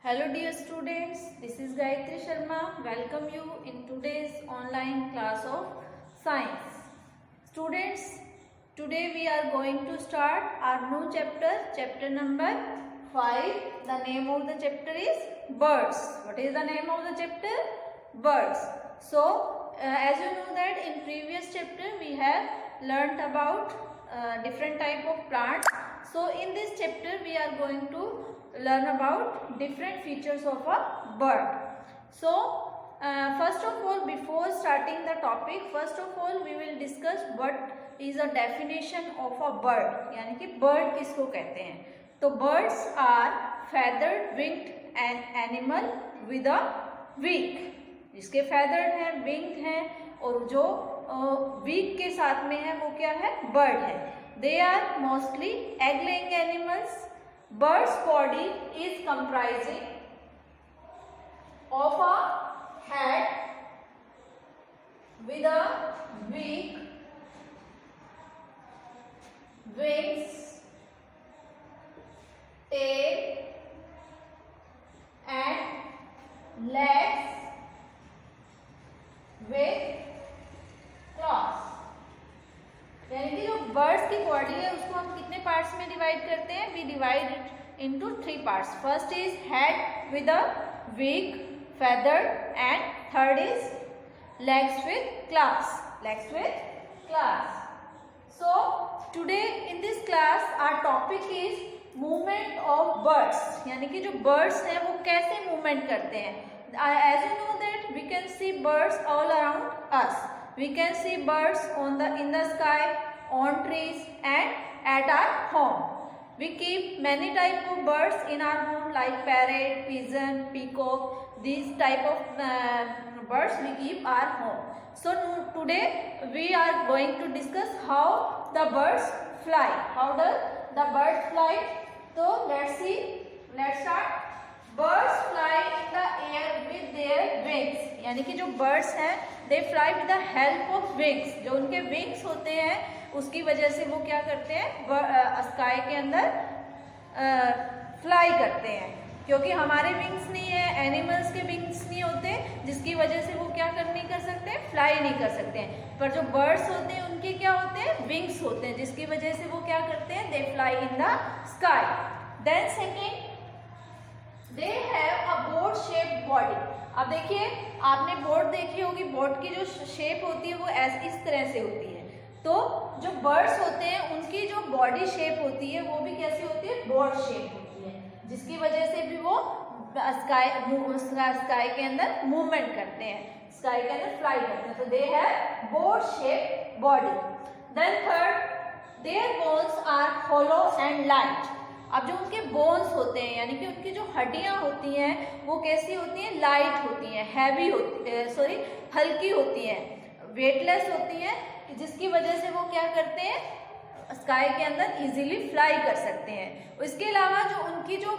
Hello dear students, this is Gayatri Sharma. Welcome you in today's online class of science. Students, today we are going to start our new chapter number 5. The name of the chapter is birds. What is the name of the chapter? Birds. So, as you know that in previous chapter we have learnt about different type of plants. So, in this chapter we are going to learn about different features of a bird. So, first of all, before starting the topic, first of all we will discuss what is a definition of a bird. यानी कि bird किसको कहते हैं? तो birds are feathered winged and animal with a beak. जिसके feathered हैं, winged हैं और जो beak के साथ में है वो क्या है? Bird है. They are mostly egg-laying animals. Bird's body is comprising of a head with a beak, wings, tail and legs with claws. यानी कि जो बर्ड्स की बॉडी है उसको हम कितने पार्ट्स में डिवाइड करते हैं? We divide it into 3 parts. First is head with a beak, feathered and third is legs with claws. Legs with claws. So today in this class our topic is movement of birds. यानी कि जो birds हैं वो कैसे movement करते हैं? As you know that we can see birds all around us. We can see birds in the sky, on trees and at our home. We keep many type of birds in our home like parrot, pigeon, peacock. These type of birds we keep our home. So today we are going to discuss how the birds fly. How does the bird fly? So let's see. Let's start. Birds fly in the air with their wings. यानी कि जो birds हैं they fly with the help of wings. जो उनके wings होते हैं उसकी वजह से वो क्या करते हैं? स्काई के अंदर फ्लाई करते हैं. क्योंकि हमारे विंग्स नहीं है, एनिमल्स के विंग्स नहीं होते, जिसकी वजह से वो क्या नहीं कर सकते? फ्लाई नहीं कर सकते हैं. पर जो बर्ड्स होते हैं उनके क्या होते हैं? विंग्स होते हैं, जिसकी वजह से वो क्या करते हैं? They fly in the sky. Then second, they have a boat shaped body. अब देखिए, आपने बोट देखी होगी. बोट की जो शेप होती है वो इस तरह से होती है. तो जो बर्ड्स होते हैं उनकी जो बॉडी शेप होती है वो भी कैसी होती है? बोट शेप होती है, जिसकी वजह से भी वो स्काई के अंदर मूवमेंट करते हैं, स्काई के अंदर फ्लाई करते हैं. तो they have boat shape body. Then third, their bones are hollow and light. अब जो उनके बोन्स होते हैं यानी कि उनकी जो हड्डियां होती हैं वो कैसी होती हैं? लाइट होती हैं, हैवी होती है, हल्की होती हैं, वेटलेस होती हैं, जिसकी वजह से वो क्या करते हैं? स्काई के अंदर इजीली फ्लाई कर सकते हैं. इसके अलावा जो उनकी जो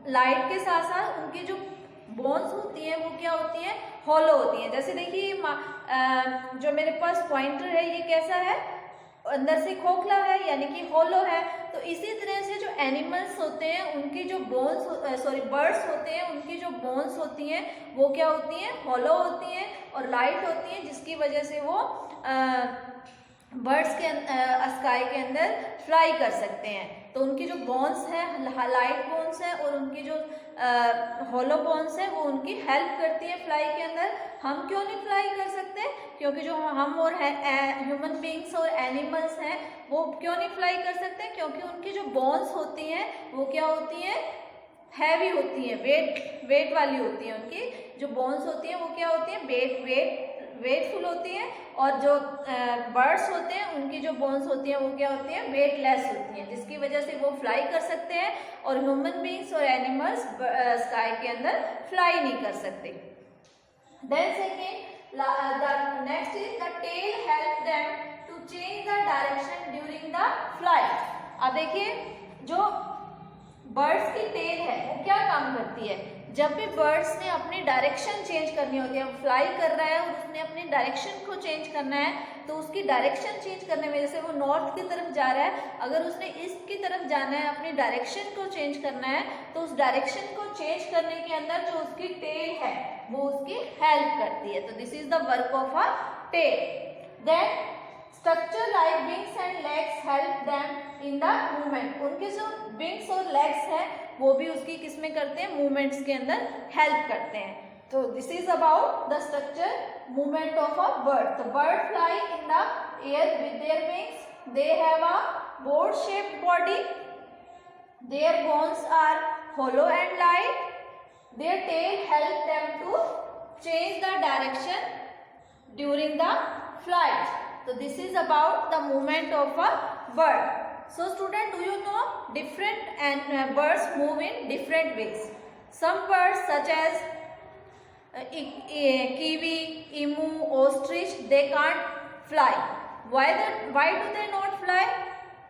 लाइट के साथ साथ उनकी जो बोन्स होती हैं वो क्या होती हैं? हॉलो होती हैं. जैसे देखिए जो मेरे पास पॉइंटर है ये कैसा है? अंदर से खोखला है यानी कि हॉलो है. तो इसी तरह से जो एनिमल्स होते हैं उनकी जो बोन्स बर्ड्स होते हैं उनकी जो बोन्स होती हैं वो क्या होती हैं? हॉलो होती हैं और लाइट होती हैं, जिसकी वजह से वो बर्ड्स के स्काई के अंदर फ्लाई कर सकते हैं. तो उनकी जो बोन्स हैं, लाइट बोन्स हैं और उनकी जो हॉलो बोन्स हैं वो उनकी हेल्प करती है फ्लाई के अंदर. हम क्यों नहीं फ्लाई कर सकते? क्योंकि जो हम और ह्यूमन बींग्स और एनिमल्स हैं वो क्यों नहीं फ्लाई कर सकते? क्योंकि उनकी जो बोन्स होती हैं वो क्या होती हैं? हैवी होती हैं, वेट वाली होती हैं. उनकी जो बोन्स होती हैं वो क्या होती हैं? वेटफुल होती हैं. और जो बर्ड्स होते हैं उनकी जो बोन्स होती हैं वो क्या होती हैं? वेटलेस होती हैं, जिसकी वजह से वो फ्लाई कर सकते हैं और ह्यूमन बींग्स और एनिमल्स स्काई के अंदर फ्लाई नहीं कर सकते. Then second, next is the tail help them to change the direction during the flight. अब देखिए, जो बर्ड्स की टेल है वो क्या काम करती है? जब भी बर्ड्स ने अपनी डायरेक्शन चेंज करनी होती है, फ्लाई कर रहा है और उसने अपनी डायरेक्शन को चेंज करना है, तो उसकी डायरेक्शन चेंज करने में, जैसे वो नॉर्थ की तरफ जा रहा है, अगर उसने ईस्ट की तरफ जाना है, अपनी डायरेक्शन को चेंज करना है, तो उस डायरेक्शन को चेंज करने के अंदर जो उसकी टेल है वो उसकी हेल्प करती है। तो this is the work of a tail. Then structure like wings and legs help them in the movement. उनके जो विंग्स और लेग्स हैं वो भी उसकी किसमें करते हैं, मूवमेंट्स के अंदर हेल्प करते हैं। तो this is about the structure movement of a bird. तो bird fly in the air with their wings, they have a board shaped body, their bones are hollow and light, their tail help them to change the direction during the flight. So this is about the movement of a bird. So student, do you know different and birds move in different ways. Some birds such as kiwi, emu, ostrich, they can't fly. Why do they not fly?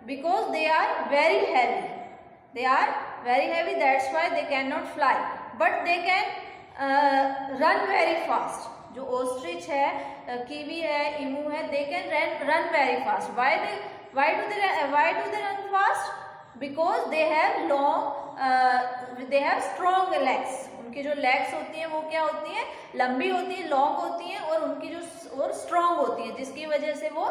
Because they are very heavy. They are very heavy, that's why they cannot fly. But they can run very fast. जो ostrich है, kiwi है, emu है, they can run very fast. Why do they run fast? Because they have strong legs. उनकी जो legs होती हैं वो क्या होती हैं, लंबी होती है, लॉन्ग होती हैं, और उनकी जो और स्ट्रॉन्ग होती है, जिसकी वजह से वो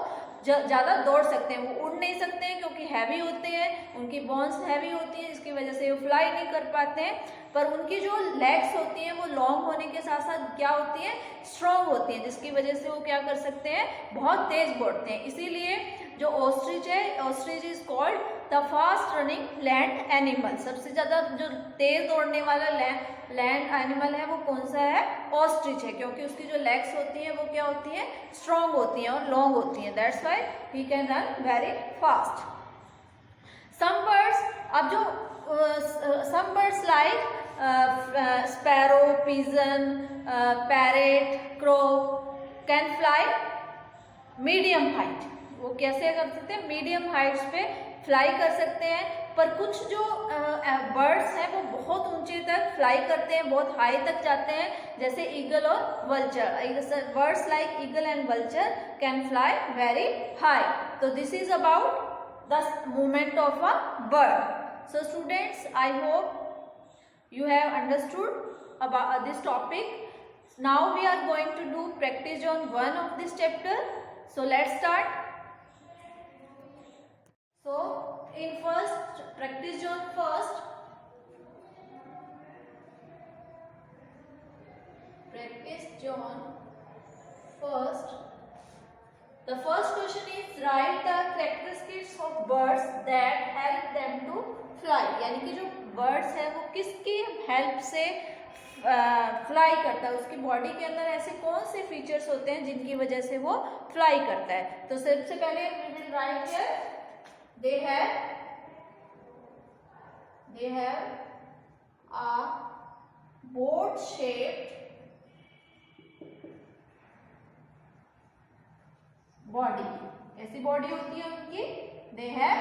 ज़्यादा दौड़ सकते हैं। वो उड़ नहीं सकते हैं क्योंकि हैवी होते हैं, उनकी बोन्स हैवी होती हैं, जिसकी वजह से वो फ्लाई नहीं कर पाते हैं। पर उनकी जो लेग्स होती हैं वो लॉन्ग होने के साथ साथ क्या होती हैं, स्ट्रॉन्ग होती हैं, जिसकी वजह से वो क्या कर सकते हैं, बहुत तेज दौड़ते हैं। इसीलिए जो ऑस्ट्रिच है, ostrich is called the fast running land animal. सबसे ज़्यादा जो तेज दौड़ने वाला लैंड एनिमल है वो कौन सा है, ऑस्ट्रिच है, क्योंकि उसकी जो लेग्स होती है वो क्या होती है, स्ट्रॉन्ग होती हैं और लॉन्ग होती हैं। That's why he can run very fast. Some birds, अब जो some birds like sparrow, pigeon, parrot, crow can fly medium height. वो कैसे कर सकते हैं, मीडियम हाइट्स पे फ्लाई कर सकते हैं। पर कुछ जो बर्ड्स हैं वो बहुत ऊंचे तक फ्लाई करते हैं, बहुत हाई तक जाते हैं, जैसे ईगल और vulture. Birds like eagle and vulture can fly very high. तो this is about the movement of a bird. So students, I hope you have understood about this topic. Now we are going to do practice on 1 of this chapter. So let's start. So in first practice on first, the first question is write the characteristics of birds that help them to fly. यानी कि जो birds है वो किसकी help से fly करता है, उसकी बॉडी के अंदर ऐसे कौन से फीचर्स होते हैं जिनकी वजह से वो फ्लाई करता है। तो सबसे पहले we will write here they have a boat shaped body. ऐसी बॉडी होती है उनकी, दे हैव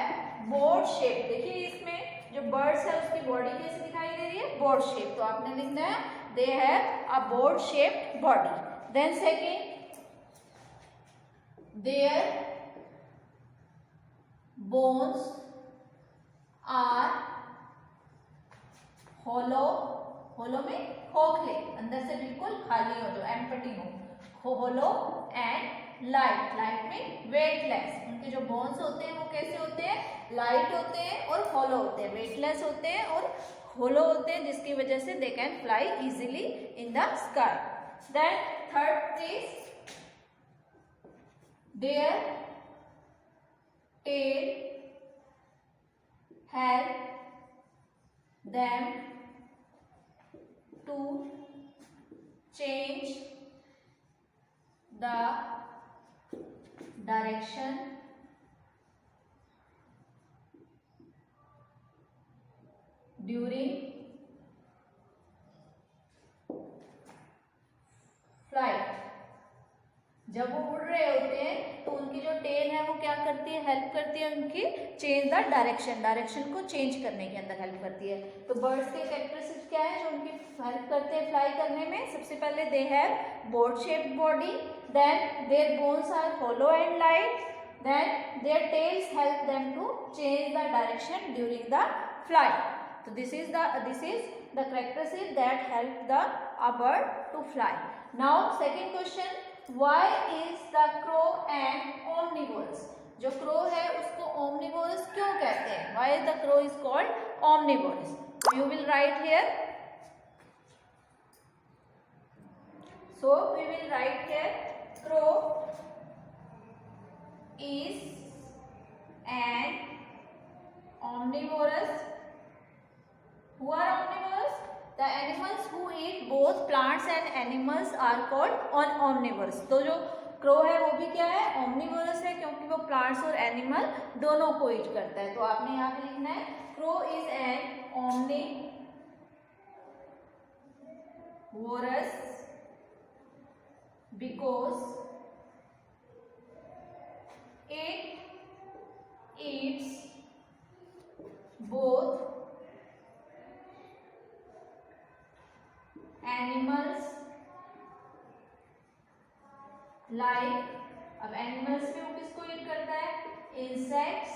बोट शेप। देखिए इसमें जो बर्ड्स है उसकी बॉडी कैसे दिखाई दे रही है, बोट शेप। तो आपने लिखना है they have a boat shaped body. Then second, their bones are hollow, hollow में खोखले, अंदर से बिल्कुल खाली हो, जो एम्प्टी हो, होलो एंड लाइट, लाइट में वेटलेस। उनके जो बोन्स होते हैं वो कैसे होते हैं, लाइट होते हैं और होलो होते हैं, वेटलेस होते हैं और होलो होते हैं, जिसकी वजह से they can fly easily in the sky. Then third is their tail help them to change the direction during flight। जब वो उड़ रहे होते हैं तो उनकी जो टेल है वो क्या करती है, हेल्प करती है उनकी चेंज द डायरेक्शन को चेंज करने के अंदर हेल्प करती है। तो बर्ड्स के कैरेक्टरिस्टिक्स क्या है जो उनकी हेल्प करते हैं फ्लाई करने में? सबसे पहले they have boat shaped body, then their bones are hollow and light, then their tails help them to change the direction during the flight. So this is the characteristic that help a bird to fly. Now second question, why is the crow an omnivorous? जो crow है उसको omnivorous क्यों कहते हैं? Why the crow is called omnivorous? So you will write here. So we will write here, crow is an omnivorous. Who are omnivorous? The animals who eat both plants and animals are called omnivorous. तो जो crow है वो भी क्या है? omnivorous है, क्योंकि वो प्लांट्स और एनिमल दोनों को ईट करता है। तो आपने यहाँ पे लिखना है crow is an omnivorous because it eats both animals like, अब एनिमल्स में वो किसको ईट करता है? Insects,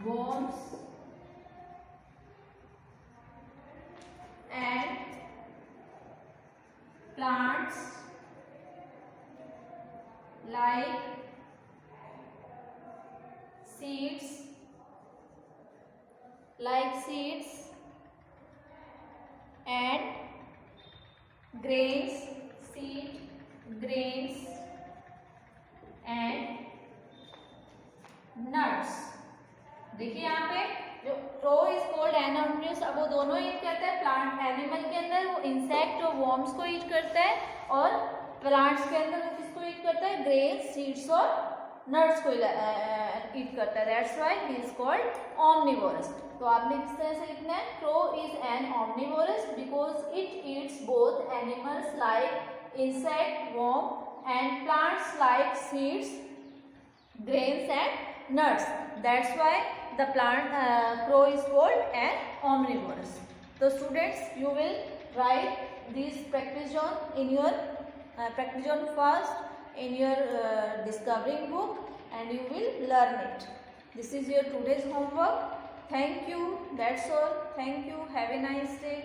worms and plants like seeds and grains, grains and nuts. देखिए यहाँ पे जो क्रो इज कॉल्ड एनोमनियस, अब वो दोनों ईट करता है। प्लांट एनिमल के अंदर वो इंसेक्ट और वॉर्म्स को ईट करता है, और प्लांट्स के अंदर वो किसको ईट करता है? ग्रेन्स, सीड्स और नट्स को ईट करता है। That's why he is called omnivorous. तो आपने किस तरह से लिखना है? Crow is an omnivorous because it eats both animals like insect, worm and plants like seeds, grains and nuts. That's why the crow is called an omnivorous. So students, you will write this practice zone in your practice zone first in your discovering book, and you will learn it. This is your today's homework. Thank you. That's all. Thank you. Have a nice day.